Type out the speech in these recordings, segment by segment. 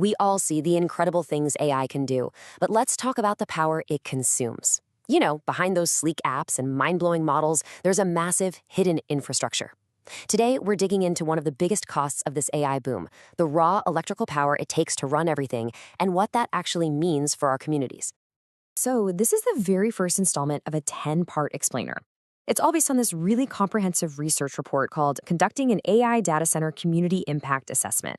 We all see the incredible things AI can do, but let's talk about the power it consumes. Behind those sleek apps and mind-blowing models, there's a massive hidden infrastructure. Today, we're digging into one of the biggest costs of this AI boom, the raw electrical power it takes to run everything, and what that actually means for our communities. So, this is the very first installment of a 10-part explainer. It's all based on this really comprehensive research report called Conducting an AI Data Center Community Impact Assessment.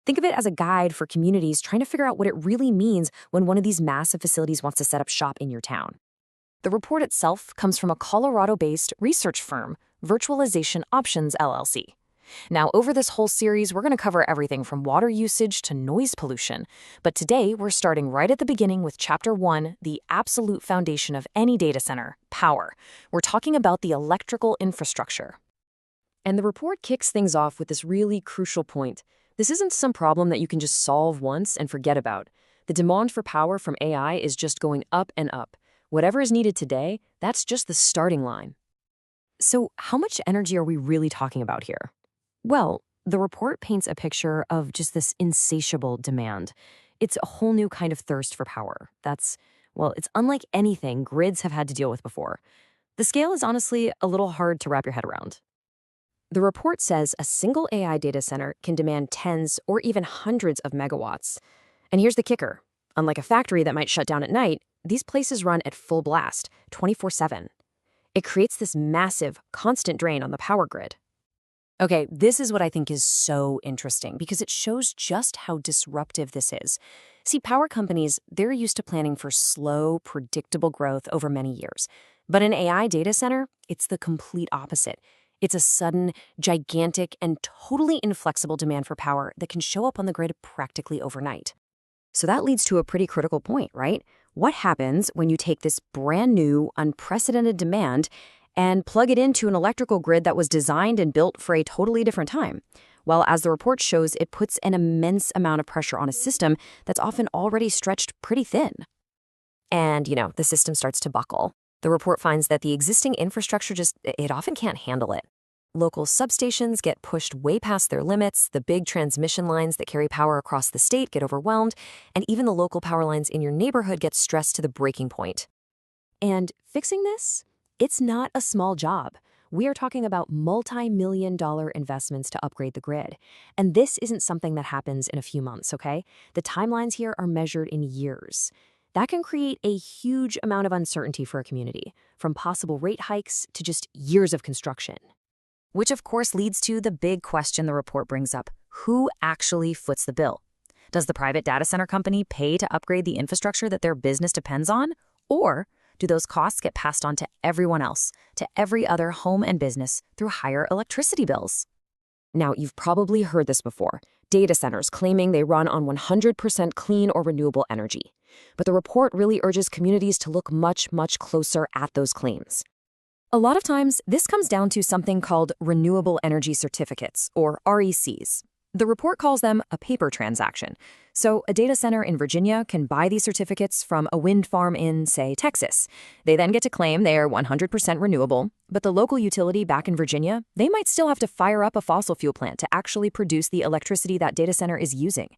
Think of it as a guide for communities trying to figure out what it really means when one of these massive facilities wants to set up shop in your town. The report itself comes from a Colorado-based research firm, Virtualization Options LLC. Now, over this whole series, we're going to cover everything from water usage to noise pollution. But today, we're starting right at the beginning with Chapter 1, the absolute foundation of any data center, power. We're talking about the electrical infrastructure. And the report kicks things off with this really crucial point. This isn't some problem that you can just solve once and forget about. The demand for power from AI is just going up and up. Whatever is needed today, that's just the starting line. So how much energy are we really talking about here? Well, the report paints a picture of just this insatiable demand. It's a whole new kind of thirst for power. It's unlike anything grids have had to deal with before. The scale is honestly a little hard to wrap your head around. The report says a single AI data center can demand tens or even hundreds of megawatts. And here's the kicker. Unlike a factory that might shut down at night, these places run at full blast, 24/7. It creates this massive, constant drain on the power grid. Okay, this is what I think is so interesting because it shows just how disruptive this is. See, power companies, they're used to planning for slow, predictable growth over many years. But an AI data center, it's the complete opposite. It's a sudden, gigantic, and totally inflexible demand for power that can show up on the grid practically overnight. So that leads to a pretty critical point, right? What happens when you take this brand new, unprecedented demand and plug it into an electrical grid that was designed and built for a totally different time? Well, as the report shows, it puts an immense amount of pressure on a system that's often already stretched pretty thin. And, the system starts to buckle. The report finds that the existing infrastructure it often can't handle it. Local substations get pushed way past their limits, the big transmission lines that carry power across the state get overwhelmed, and even the local power lines in your neighborhood get stressed to the breaking point. And fixing this? It's not a small job. We are talking about multi-million-dollar investments to upgrade the grid. And this isn't something that happens in a few months, okay? The timelines here are measured in years. That can create a huge amount of uncertainty for a community, from possible rate hikes to just years of construction. Which, of course, leads to the big question the report brings up. Who actually foots the bill? Does the private data center company pay to upgrade the infrastructure that their business depends on? Or do those costs get passed on to everyone else, to every other home and business through higher electricity bills? Now, you've probably heard this before. Data centers claiming they run on 100% clean or renewable energy. But the report really urges communities to look much, much closer at those claims. A lot of times, this comes down to something called renewable energy certificates, or RECs. The report calls them a paper transaction. So a data center in Virginia can buy these certificates from a wind farm in, say, Texas. They then get to claim they are 100% renewable, but the local utility back in Virginia, they might still have to fire up a fossil fuel plant to actually produce the electricity that data center is using.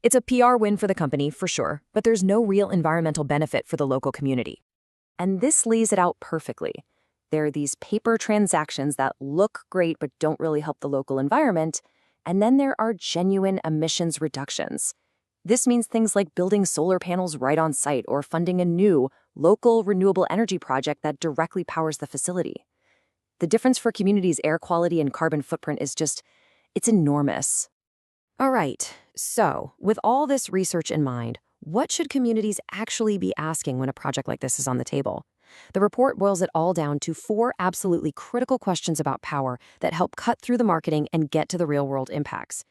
It's a PR win for the company, for sure, but there's no real environmental benefit for the local community. And this lays it out perfectly. There are these paper transactions that look great but don't really help the local environment, and then there are genuine emissions reductions. This means things like building solar panels right on site or funding a new, local renewable energy project that directly powers the facility. The difference for communities' air quality and carbon footprint is it's enormous. All right, so with all this research in mind, what should communities actually be asking when a project like this is on the table? The report boils it all down to 4 absolutely critical questions about power that help cut through the marketing and get to the real-world impacts.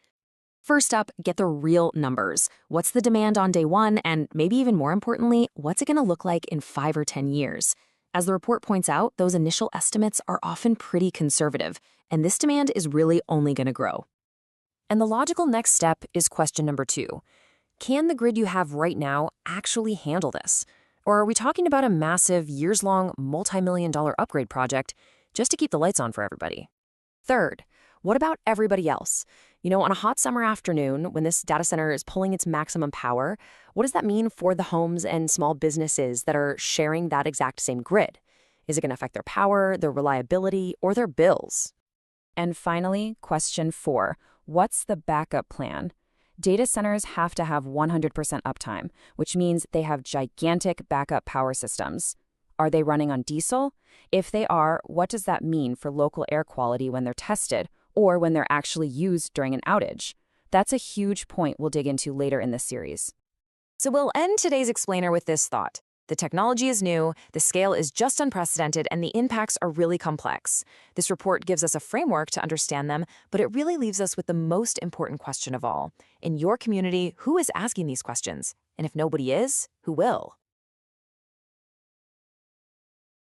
First up, get the real numbers. What's the demand on day one? And maybe even more importantly, what's it going to look like in 5 or 10 years? As the report points out, those initial estimates are often pretty conservative, and this demand is really only going to grow. And the logical next step is question number 2. Can the grid you have right now actually handle this? Or are we talking about a massive, years-long, multi-million-dollar upgrade project just to keep the lights on for everybody? Third, what about everybody else? On a hot summer afternoon, when this data center is pulling its maximum power, what does that mean for the homes and small businesses that are sharing that exact same grid? Is it going to affect their power, their reliability, or their bills? And finally, question 4. What's the backup plan? Data centers have to have 100% uptime, which means they have gigantic backup power systems. Are they running on diesel? If they are, what does that mean for local air quality when they're tested, or when they're actually used during an outage? That's a huge point we'll dig into later in this series. So we'll end today's explainer with this thought. The technology is new, the scale is just unprecedented, and the impacts are really complex. This report gives us a framework to understand them, but it really leaves us with the most important question of all. In your community, who is asking these questions? And if nobody is, who will?